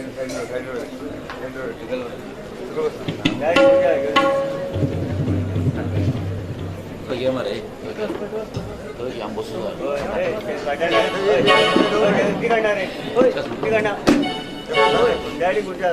Pergi mana ni? Pergi ambos sudah. गाडी कुठे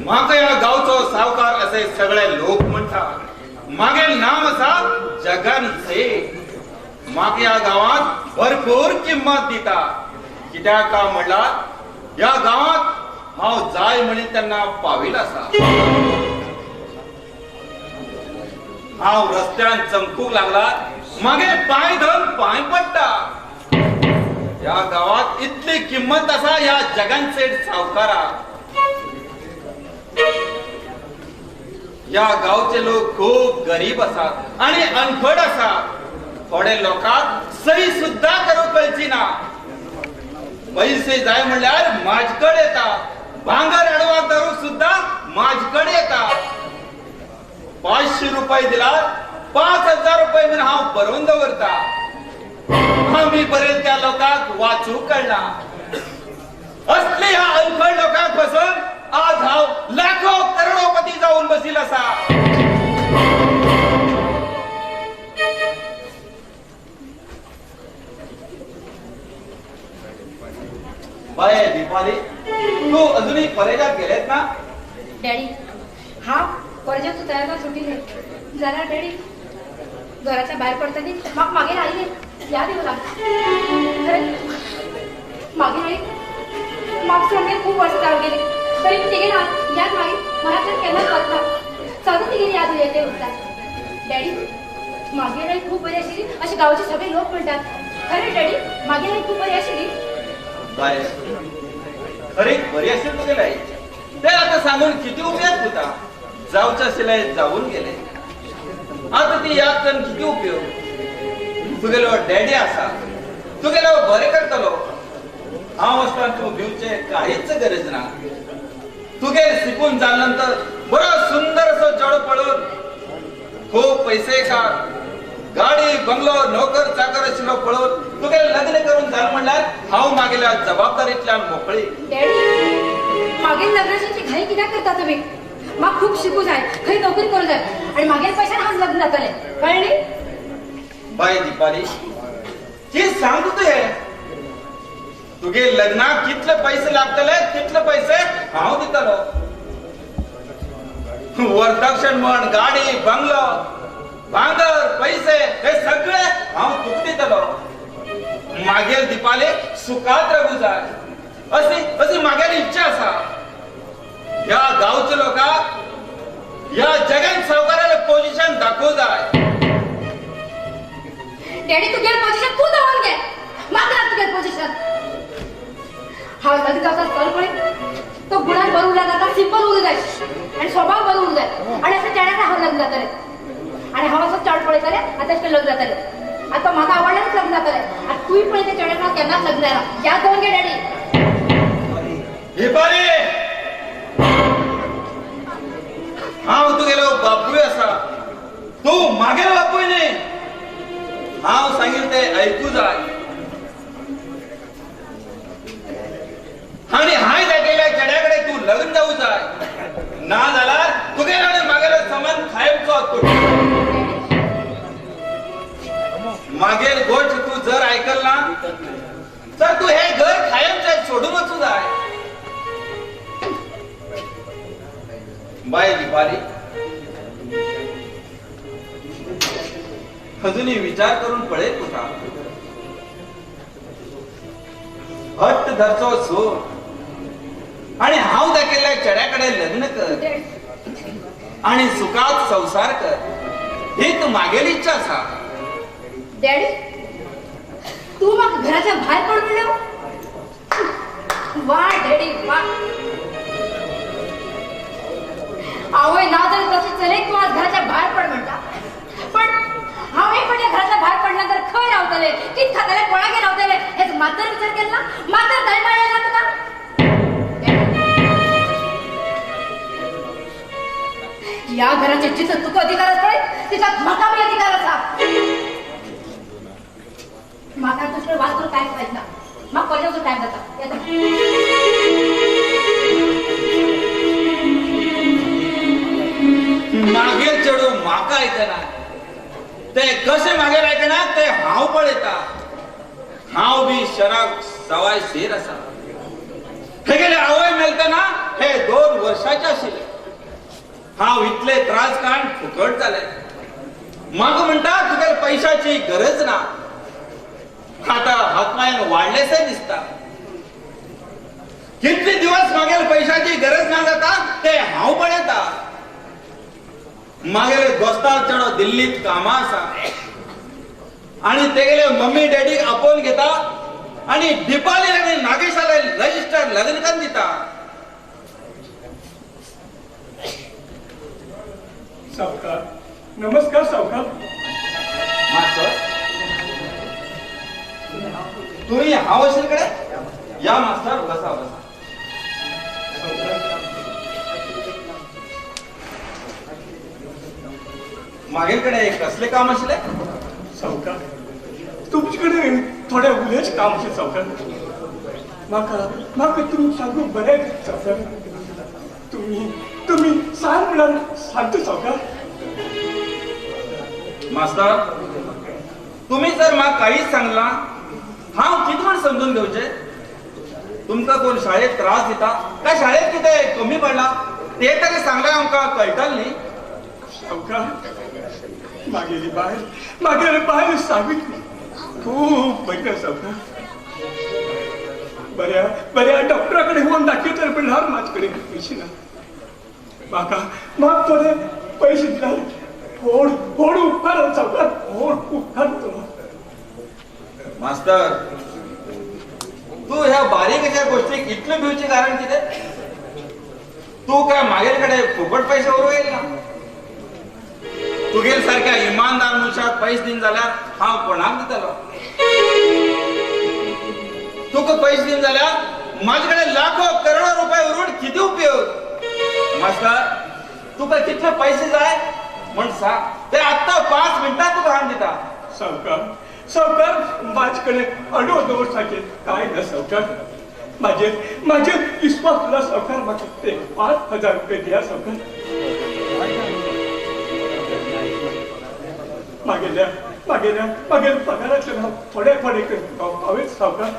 माका या गावचो सावकार असे सगळे लोक म्हणतात. मागे नाम असा जगन शेठ. माका या गावात भरपूर किंमत दिता. कित्याक का म्हणलात या गावात हांव जाय म्हणून त्यांना पाविल असा. हांव रस्त्यान चमकूक लागला मागे पाय धरून पाय पडटा. या गावात इतली किंमत असा या जगन शेठ सावकाराक. या गावचे लोक खूप गरीब असतात आणि अनपढ असतात. थोडे लोकांक सही सुद्धा करू कळची ना. पैसे जाय म्हणल्यार माझकडे येतात. भांगर अडवाक धरूक सुद्धा माझकडे येतात. 500 रुपये दिल्यार 5000 रुपये म्हणून हांव भरवून दवरता. आम्ही बरेच त्या लोकांक वाचूक कळना. असले ह्या अनपढ लोकांक बसून आज हांव लाखो करोडोपती जाऊन बसील असा. बाय दीपाली, तू अजूनही कॉलेजात गेलेत ना? डॅडी हा कॉलेजात तयार सुटीले जरा डॅडी घराच्या बाहेर पडताना मग मागे राहिले याद येऊ लागले. मागे नाही मागच्या खूप वर्ष जाऊ गेले तरी मी तिघे ना याद मागे मला तर केव्हाच वाटला साधून तिघे याद येते होतात. डॅडी मागे नाही खूप बरी अशी असे गावचे सगळे लोक म्हणतात. खरे डॅडी मागे नाही खूप बरी अशी बाय खरी बरी असेल तू गेलाय ते आता सांगून किती उपयोग होता. जाऊच्या शिलाई जाऊन गेले आता ती याद करून किती उपयोग. तू गेलो डॅडी असा तू गेलो बरे करतलो. हांव असताना तू भिवचे काहीच गरज ना. तुगे शिकून झाल्यानंतर बरो सुंदर असो चढ पळून खूप पैसे का गाडी बंगलो नोकर चाकर आशिल्लो पळून तुगे लग्न करून झालं म्हणल्यार हांव मागेल्या जबाबदारीतल्यान मोकळी. डॅडी मागील लग्नाची घाई कित्याक करता तुम्ही? म्हाका खूप शिकू जाय खंय नोकरी करू जाय आणि मागील पैशान हांव लग्न जातले कळ्ळें? बाय दीपाली की सांग तू हे तुगे लग्नाक कितले पैसे लागतले तितले पैसे हांव दितलो. वरदक्षिण म्हण गाडी बंगलो भांगर पैसे हे सगळे हांव तुका दितलो. मागेल दीपाली सुखात रगू जाय अशी मागेली इच्छा असा. या गावच्या लोकांक या जगन सावकाराला पोझिशन दाखवू जाय. डॅडी तुगे पोझिशन तू जाऊन घे मागला तुगे पोझिशन. हा लग्न जाता कळपळे तो गुणान बरोबर जाता सिंपल होऊ जाय आणि स्वभाव बरोबर होऊ जाय आणि असं चढायला हा लग्न जातले आणि हा असं चढ पळयतले आता ते लग्न जातले. आता म्हाका आवडलेच लग्न जातले आणि तूही पण ते चढायला केन्नाच लग्न जायला याद जाऊन घे डॅडी. दीपाली हांव तुगेलो बापूय असा तू मागेलो बापूय न्ही. हांव सांगिल ते ऐकू जाय आणि हाय दाखयल्या चेड्याकडे तू लग्न जाऊ जाय ना जाल्यार तुगेलो आनी मागेलो संबंध कायमचो. मागेल गोष्ट तू जर ऐकल ना तर तू हे घर कायमचे सोडून वचू जाय. बाय दीपाली अजूनही विचार करून पळेल तुका. हट्ट धरचो सोड आणि हांव दाखयल्ल्या चेड्याकडे लग्न कर आणि सुखात संसार कर हीच मागेली इच्छा असा. डॅडी तू मग घराच्या बाहेर पड म्हणलो. वा डॅडी वा. आवय ना जर तशी चले तू आज घराच्या बाहेर पड म्हणता पण हा एक म्हणजे घराच्या बाहेर पडल्यानंतर रावतले कित खाताले कोणागे रावतले हे मात्र विचार केला मात्र काय मिळाला तुका या घराचे जिथं तुका अधिकार असते तिथं माका मी अधिकार असा माका दुसरं वाचून काय पाहिजे ना मग पहिल्याचं टाइम जाता मागे चढू माका ऐकना ते कसे मागे ऐकना ते हाव पळयता हाव बी शराब सवाय शेर असा हे गेले आवय मेलतना हे 2 वर्षाचे आशिल्ले हाव इतले त्रास काण फुकट झाले मग म्हणता तुका पैशाची गरज ना आता हातमायन वाढलेसे दिसता कितले दिवस मागेल पैशाची गरज ना जाता ते हाव पळयता मागेले दोस्तार चढो दिल्लीत कामा असा आणि ते गेले मम्मी डॅडी आपोवन घेता आणि दिपाली आणि नागेशाला रजिस्टर लग्न करून दिता सावकार नमस्कार सावकार मास्तर तुम्ही हाव असेल कडे या मास्तर बसा बसा मागेकडे कसले काम असले सावकार तुमच्याकडे थोडे उलेच काम असेल सावकार माका माका तुम्ही सांगू बरे सावकार तुम्ही सांग म्हणाल सांगतो सावकार मास्तर तुम्ही जर मला काहीच सांगला हांव कितवण समजून घेवचे तुमका कोण शाळेत त्रास दिता काय शाळेत किती कमी पडला ते तरी सांगला आमका कळटल न्ही सावकार मागेली बाहेर सावित्री खूप बरे सावकार बऱ्या डॉक्टराकडे होऊन दाखवता पण माझ्याकडे पैसे ना माका थोडे पैसे दिला फोड उपकार सावकार फोड उपकार तुला मास्तर तू ह्या बारीक अशा गोष्टीक इतले भिवचे कारण किती तू काय मागेलकडे फुकट पैसे उरवेल ना तुगेल सारख्या इमानदार मनशाक पैसे दिन जाल्यार हांव कोणाक दितलो तुका पैसे दिन जाल्यार माझ्याकडे लाखो करोडो रुपये उरून किती उपयोग मास्तर तुका कितले पैसे जाय म्हण सांग ते आत्ता 5 मिनिटात तुका हांव दिता सावकार माझ्याकडे अडोदोसाठी काय ना सावकार माझे विश्वासला सावकार मागे ते 5,000 रुपये द्या सावकार मागेल्या पगाराचे नाव थोडे हवेत सावकार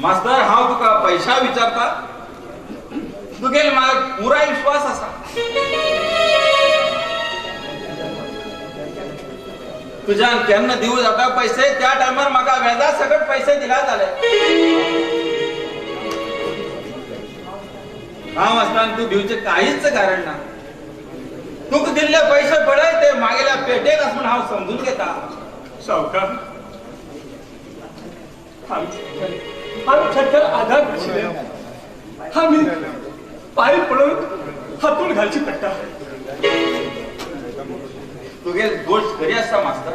मास्तर हांव तुका पैसा विचारता तुगेल म्हाका पुराय विश्वास आसा तुज्यान केन्ना दिवू जाता पैसे त्या टायमार म्हाका व्याजा सकट पैसे दिला जाले हांव आसतना तू दिवचे काहीच कारण ना तुका दिल्ले पैसे पळय ते मागेल्या पेटेक आसून हांव समजून घेता सावकार आमच्या आधार नाशिल्ले आम्ही पाय पडून हातून घालची पडटा तुगे गोष्ट खरी आसता मास्तर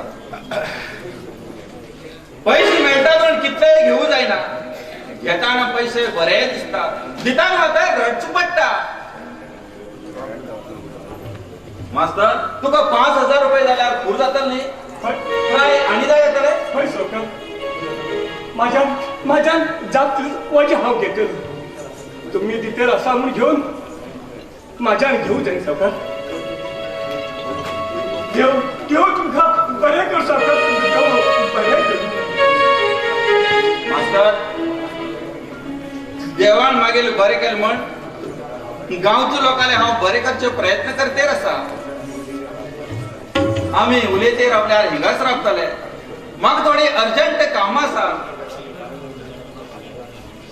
पैसे मेळटा पण कितले घेऊ जायना घेताना पैसे बरे दिसतात दिताना मात्र रडचू पडटा मास्तर तुका 5,000 रुपये जाल्यार पूर जातले न्ही काय आणि जाय येतले हय सावकार माझ्या जात वजे हांव घेतलो तुम्ही दितेल असा म्हणून घेऊन माझ्यान घेऊ जाईन सावकार देव तुमका बरे कर सावकार बरे कर मास्तर देवान मागेल बरे केले म्हण गांवच्या लोकांले हांव बरे करचे प्रयत्न करते आसा आम्ही उलयते रावल्यार हिंगाच रावतले म्हाका थोडी अर्जंट कामां आसा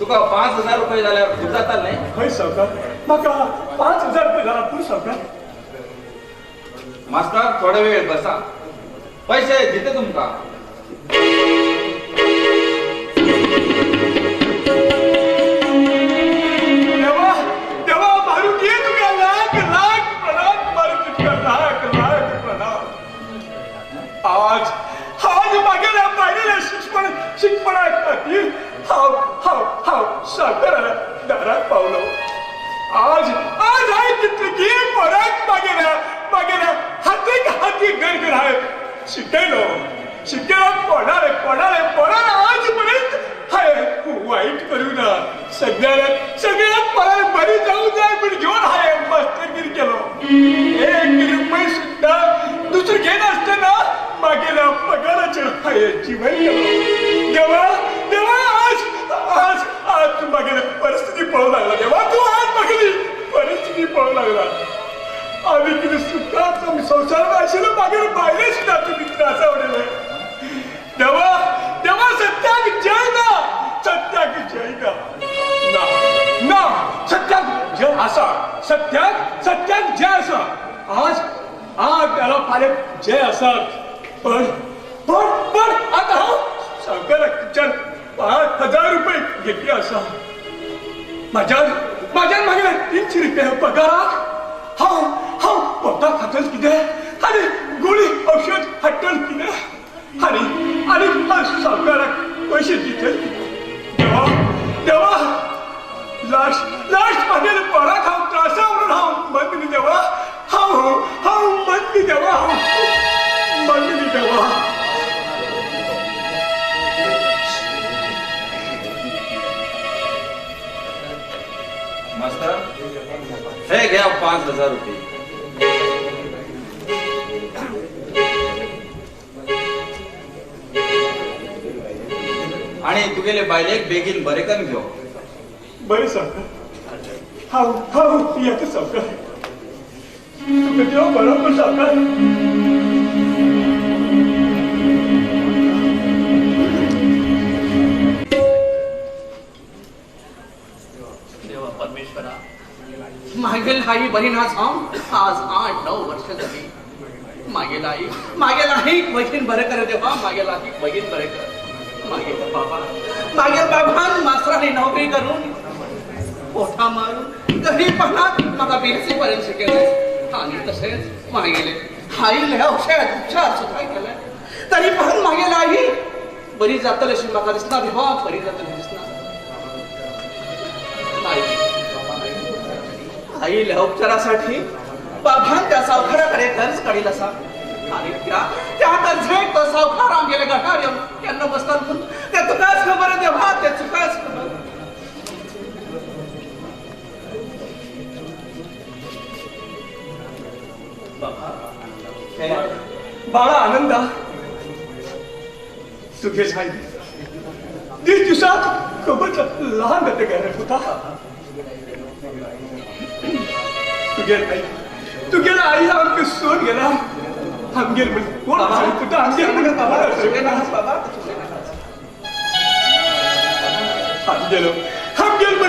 तुका 5,000 रुपये जाल्यार खूप जाता न्ही हय सावकार म्हाका 5,000 रुपये जाल्यार पूर सावकार मास्तर थोडे वेळ बसा पैसे दिते तुमका देवा मारू घे तुका लाख मारू तुका साखर दारात पावलो. आज आज आहे तितकी परत मागेला हाती गरगर आहे. शिकेलो कोणाला आजपर्यंत हाय वाईट करू ना. सगळ्यात मला बरी जाऊ द्या पण घेऊन हाय मास्टरगिरी केलो. 1 रुपये सुद्धा दुसरं घेत असताना मागेला पगाराचे हाय जीवन केलो. देवा आज तू मागेला परिस्थिती पळू लागला. देवा तू आज मागेली परिस्थिती पळू लागला. आम्ही किती सुखात संसार असेल मागे पाहिले सुद्धा तुम्ही त्रासावलेलं. देवा सत्याग जय ना सत्याग जय सत्याग जय असा. आज त्याला फार जय असत पण आता साखर 5,000 रुपये घेतले असा. माझ्या मागे 300 रुपये पगारात हा पोटा खातल किती आणि गोळी औषध हटल किती आणि सावकाराक पैसे दिले. देवा लास्ट माझ्या पोरा खाऊ त्रासा म्हणून मंदिनी देवा मंदिनी देवा. मास्तर हे घ्या 5,000 रुपये. आणि तुगेले बायलेक बेगीन बरे करून घेऊ. बरे सावकार हाऊ याचं सावकार तुम्ही तेव्हा बरोबर सावकार. देवा परमेश्वरा मागेल आई बहीण आज 8-9 वर्ष झाली. मागेल आई बहीण बरं कर देवा. मागेल आई बहीण बरं कर. मागेल बाबा मास्तराने नोकरी करून पोटा मारून गरीबपणात मला BSc पर्यंत शिकवले. आणि तसेच मागेले आईला उपचार सुद्धा केलाय. तरी पण मागेल आई बरी जातल अशी मला दिसणार देवा. बरी जातल दिसणार. आईला उपचारासाठी बाबा त्या सावकाराकडे कर्ज काढील असा. आणि त्या झेट तो सावकार आमगेले गटार येऊन त्यांना बसतात. त्या तुकाच खबर देवा. त्या तुकाच खबर. बाळा आनंदा तुझे साई 30 दिवसात खूपच लहान गट होता. तुझ्या आई आमचे सोड गेला. आमगेल कोण कुठं आमगेल म्हणे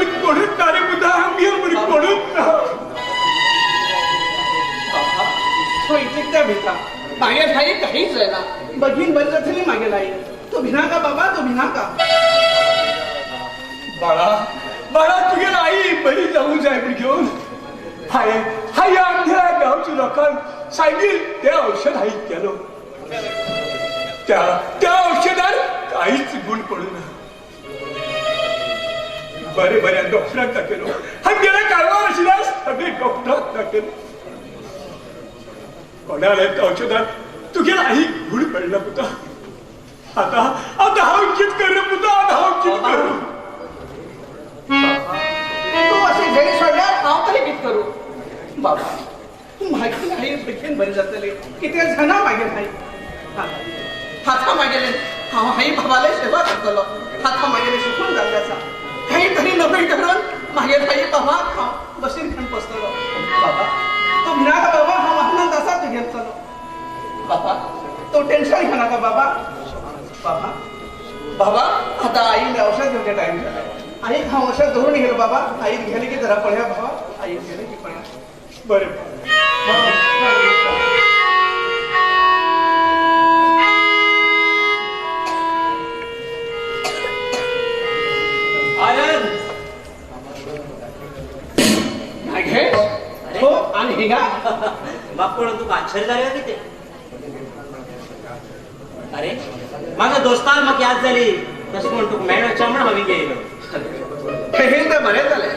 कोणच तारे बुद्धा आमगेल म्हणे कोणच त्या भेटा मागेल आई काहीच जायला. बघीन बरं झाली मागेल आई. तो भिना का बाबा तो भिना का. बाळा तुझ्या आई बरी जाऊन जाय घेऊन हाय आमच्या गावच्या लोकांना सांगेल ते औषध आई केलं. त्या औषधात काहीच गुण पडू ना. बऱ्या डॉक्टरांना टाकेलो. गेल्या काळावर असल्यास सगळे डॉक्टरांना टाकेलो. कोणाला औषधात तुझ्या आई गुण पडला होता. आता हा उचित करू पुता. आता हा उचित करू. तू असे जय सोडल्यावर नाव तरी कित करू. बाबा मागे नाही बघीन बरी जातले. किती जण मागे नाही हाता मागेले. आई बाबाला सेवा करतलो. हाता मागेले शिकून जाण्याचा काहीतरी नवीन करून मागे नाही बाबा बशीन घेऊन पोचतलो. बाबा तो भिना का बाबा आनंद असा तू घेत चलो. बाबा तो टेन्शन घ्या नका बाबा आता आईने औषध घेऊन टाइम झाला. आई हा औषध धरून गेलो बाबा. आई गेले की जरा पळ्या बाबा. आई गेले की पळ्या. बरं हो आणि हिंगा बापड तू काच्छर झाले तिथे. अरे माझा दोस्तार मग याद झाली तशी म्हणतो मॅडमच्या म्हणून हवी गेलो. हे तर बरे झाले.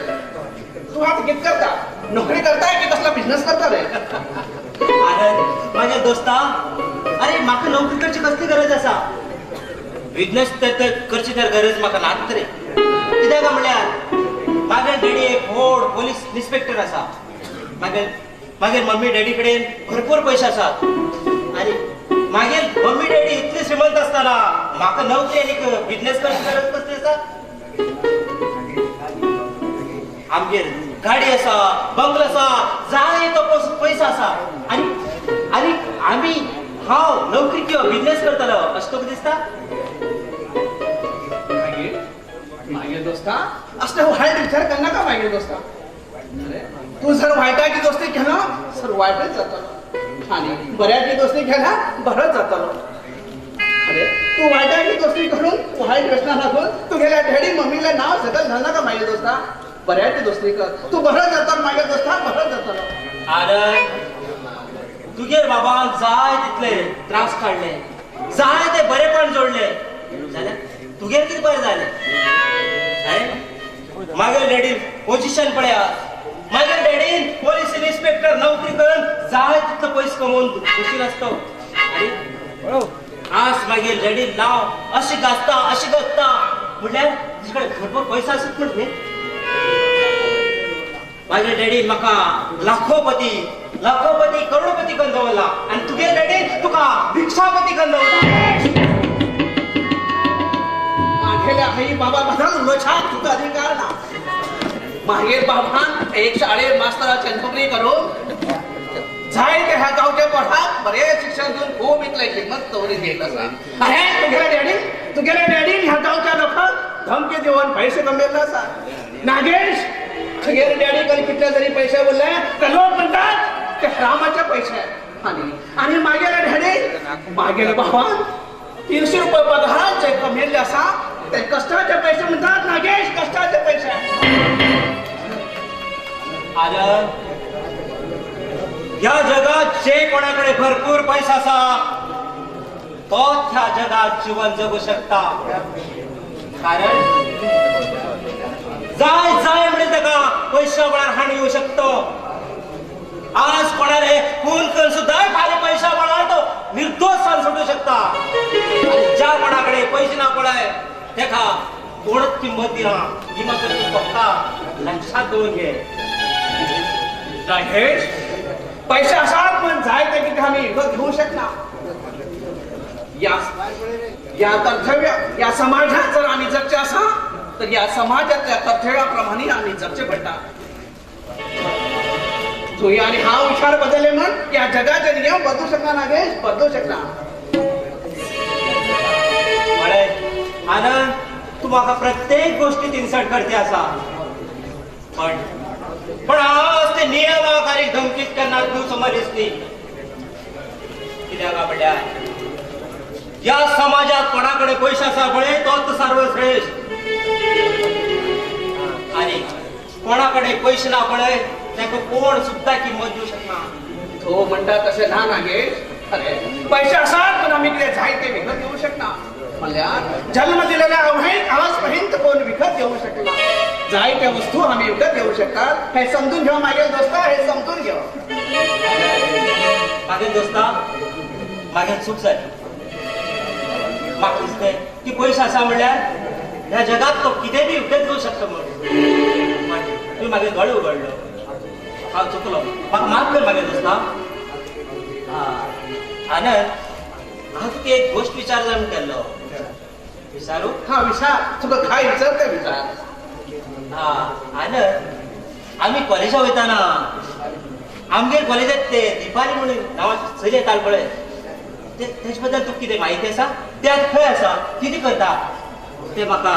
तू आता कित करता? नोकरी करताय की कसला बिझनेस करता रे? अरे माझ्या दोस्ता, अरे म्हाका नोकरी करची कसली गरज असा? बिझनेस तर करची तर गरज म्हाका नात रे. कित्याक म्हणल्यार मागे डॅडी एक व्हड पोलीस इन्स्पेक्टर असा. मागीर मम्मी डॅडी कडेन भरपूर पयशे आसात. आणि मागीर मम्मी डॅडी इतली श्रीमंत असताना म्हाका नोकरी आनी बिझनेस करची गरज कसली आसा? आमगेर गाडी आसा, बंगलो आसा, जाय तो पैसा आसा. आणि आम्ही हांव नोकरी किंवा बिझनेस करतलो अशें तुका दिसता? मागे दोस्ता असले वाईट विचार कर नका मागे दोस्ता. तू जर वाईटाची दोस्ती केला तर वाईटच जातो आणि बऱ्याची दोस्ती केला बरंच जातो. अरे तू वाईटाची दोस्ती करून वाईट व्यसना लागून तू गेल्या डॅडी मम्मीला नाव सकल घाल नका मागे दोस्ता. बऱ्याची दोस्ती कर, तू बरं जातो मागे दोस्ता, बरं जातो. अरे तुगेर बाबा जाय तितले त्रास काढले, जाय ते बरेपण जोडले जाल्यार तुगेर कितें बरें जालें? अरे मागीर डॅडीन पोजिशन पळया, मागीर डॅडीन पोलीस इन्स्पेक्टर नोकरी करून जाय तितलो पयस कमोवन खुशी आसता. अरे आज मागीर डॅडीन नांव अशें गाजता म्हणल्यार तुजे कडेन भरपूर पयसो आसत म्हणून न्ही. मागीर डॅडीन म्हाका लाखोपती करोडपती करून दवरला आनी तुगे डॅडीन तुका भिक्षापती करून दवरला. मागेल्या आई बाबा बद्दल उलोवपाक तुका अधिकार ना. मागेर बाबान एक शाळेत मास्तराची नोकरी करून जाय ते ह्या गावच्या पोराक बरे शिक्षण दिवन खूब इतले किंमत दवरून घेतला आसा. अरे तुगेल्या डॅडीन ह्या गावच्या लोकांक धमकी दिवन पैसे कमयल्ले आसा. नागेश तुगेले डॅडी कधी कितले जरी पैसे उरले तर लोक म्हणतात ते रामाचे पैसे. आणि मागेल्या डॅडी मागेल्या बाबान 300 रुपये पगार जे कमयल्ले आसा ते कष्टाचे पैसे म्हणतात. नागेश कष्टाचे पैसे. अरे या जगात जे कोणाकडे भरपूर पैसा असा तोच ह्या जगात जीवन जगू शकता. कारण जाय म्हणजे ताका पैसा वेळार हानी येऊ शकतो. आज कोणाले खून करून सुद्धा खाली पैसा वेळार तो निर्दोष जावन सुटू शकता. आणि ज्या कोणाकडे पैसे ना पडाय तेका कोणच किंमत दिना ही मात्र तू फक्त लक्षात दवरून घे. नागेश पैसे असात पण जाय ते किती आम्ही विकत घेऊ शकणार. या कर्तव्य या समाजात जर आम्ही जगचे असा तर या समाजातल्या कर्तव्याप्रमाणे आम्ही जगचे पडटा. तुम्ही आणि हा विचार बदलले म्हण या जगाचे नियम बदलू शकणार. नागेश बदलू शकणार. आनंद तू म्हाका प्रत्येक गोष्टीत इन्सल्ट करते असा पण आज ते नियमाकारी धमकीत करणार तू समज दिसली. कित्याक म्हणल्यार या समाजात कोणाकडे पैसा आसा पळय तोच सर्वश्रेष्ठ. आणि कोणाकडे पैसे ना पळय ताका कोण सुद्धा किंमत देऊ शकना. तो म्हणता तसे ना नागेश. अरे पैसे असात पण आम्ही किती जाय ते विकत घेऊ शकणार. म्हणल्यार जन्म दिलेल्या आजपर्यंत कोण विकत घेऊ शकला. जाय त्या वस्तू आम्ही विकत घेऊ शकतात. हे समजून घेऊ मागे दोस्ता, हे समजून घेऊ. मागे दोस्ता मागे चूक जाली. म्हाका दिसते की पैसा असा म्हणल्यार ह्या जगात तो कितें बी विकत घेऊ शकता म्हणून. तुवें मागे दोळे उगडलो. हांव चुकलो. म्हाका माफ कर मागे दोस्ता. आनंद हांव तुका एक गोश्ट विचार जावन केल्लो. विचारू? हा विचार. तुका काय विचार ते विचार. आनंद आम्ही कॉलेजा वयताना आमगेर कॉलेजात ते दिपाली म्हणून नांवाची चली येताली पळय तेजे बद्दल तुका कितें म्हायती आसा? ते आतां खंय आसा? कितें करता? ते म्हाका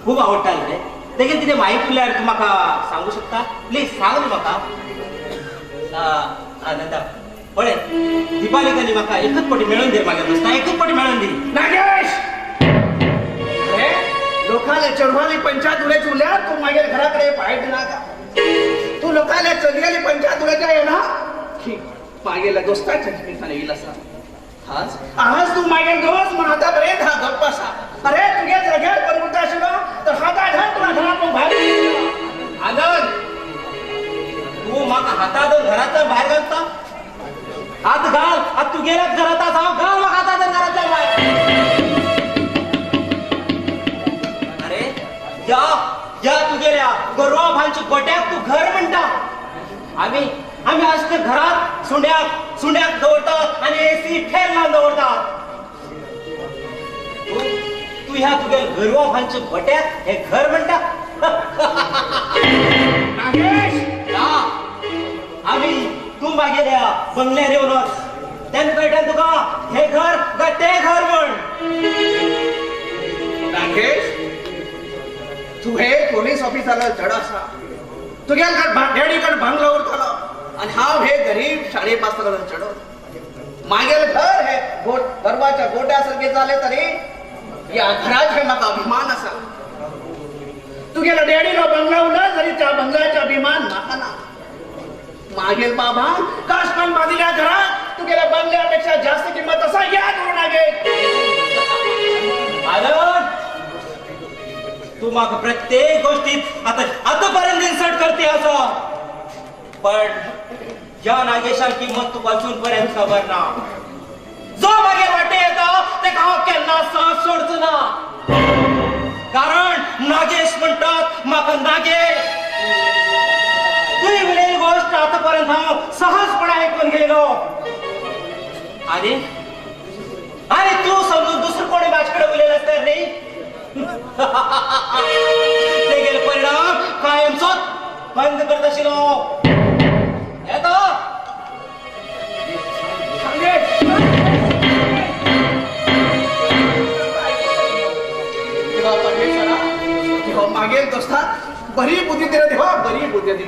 खूब आवडटालें रे. तेगे कितें म्हायती उरल्यार तूं म्हाका सांगू शकता? प्लीज सांग न्ही म्हाका. आनंदा पळय दिपालीक आनी म्हाका एकच पावटी मेळून दी म्हागे दोस्ता. एकच पावटी मेळून दी. नागेश लोकांना चढवाली पंचायत उड्याची उल्या तू मागेल घराकडे पाय दिला का? तू लोकांना चढलेली पंचायत उड्याच्या आहे ना ठीक मागेला दोस्ताच्या निमित्ताने येईल असा. आज तू मागेल दोस्त म्हणून आता बरे हा गप्प असा. अरे तुझ्या जाग्यावर परवडता असेल तर हाता तुला घरातून बाहेर काढलं. आनंद तू माका हातातून घराच्या बाहेर घालता हात घाल आता तू गेला घरात जाऊ घाल मग हातातून घराच्या बाहेर अरे या तू गेल्या गरवा भांची गोट्याक तू घर म्हणता आम्ही आज ते घरात सुंड्याक दवरतात आणि एसी फेर लावून दवरतात तू ह्या तुगे गरवा भांची गोट्याक हे घर म्हणता नागेश आम्ही तू मागेल्या बंगल्यार येऊनच त्यानं कळटा तुका हे घर का ते घर म्हण नागेश तू हे पोलीस ऑफिसाला चढ असा तुझ्या डॅडीकडे भांगला उरतलो आणि हांव हे गरीब शाळेपासला चढव मागेल घर हे गरबाच्या गोट्यासारखे झाले तरी या घरात हे म्हाका अभिमान असा तुगेला डॅडीला बंगला उरला जरी त्या बंगल्याचा अभिमान म्हाका ना मागेल बाबा काशकन बांधिल्या घरात तुगेल्या बंगल्यापेक्षा जास्त किंमत असा या करू नागेश आनंद तू माका प्रत्येक गोष्टीत आतापर्यंत इन्सर्ट करते असं पण या नागेशा किंमत तू अजूनपर्यंत खबर ना जो मागे वाटे येतो ते गाव केन्ना सहज सोडच ना कारण नागेश म्हणतात माका नागेश तुझी उलयली गोष्ट आतापर्यंत हांव सहजपणे ऐकून गेलो आणि तू समजून दुसरं कोणी माझ्याकडे उलयलं तर नाही ते गेले परिणाम कायमचोच बंद करत आशिलो येतो देवा परमेश्वरा देवा मागेल दोस्ता बरी बुद्धी दे देवा बरी बुद्धी दे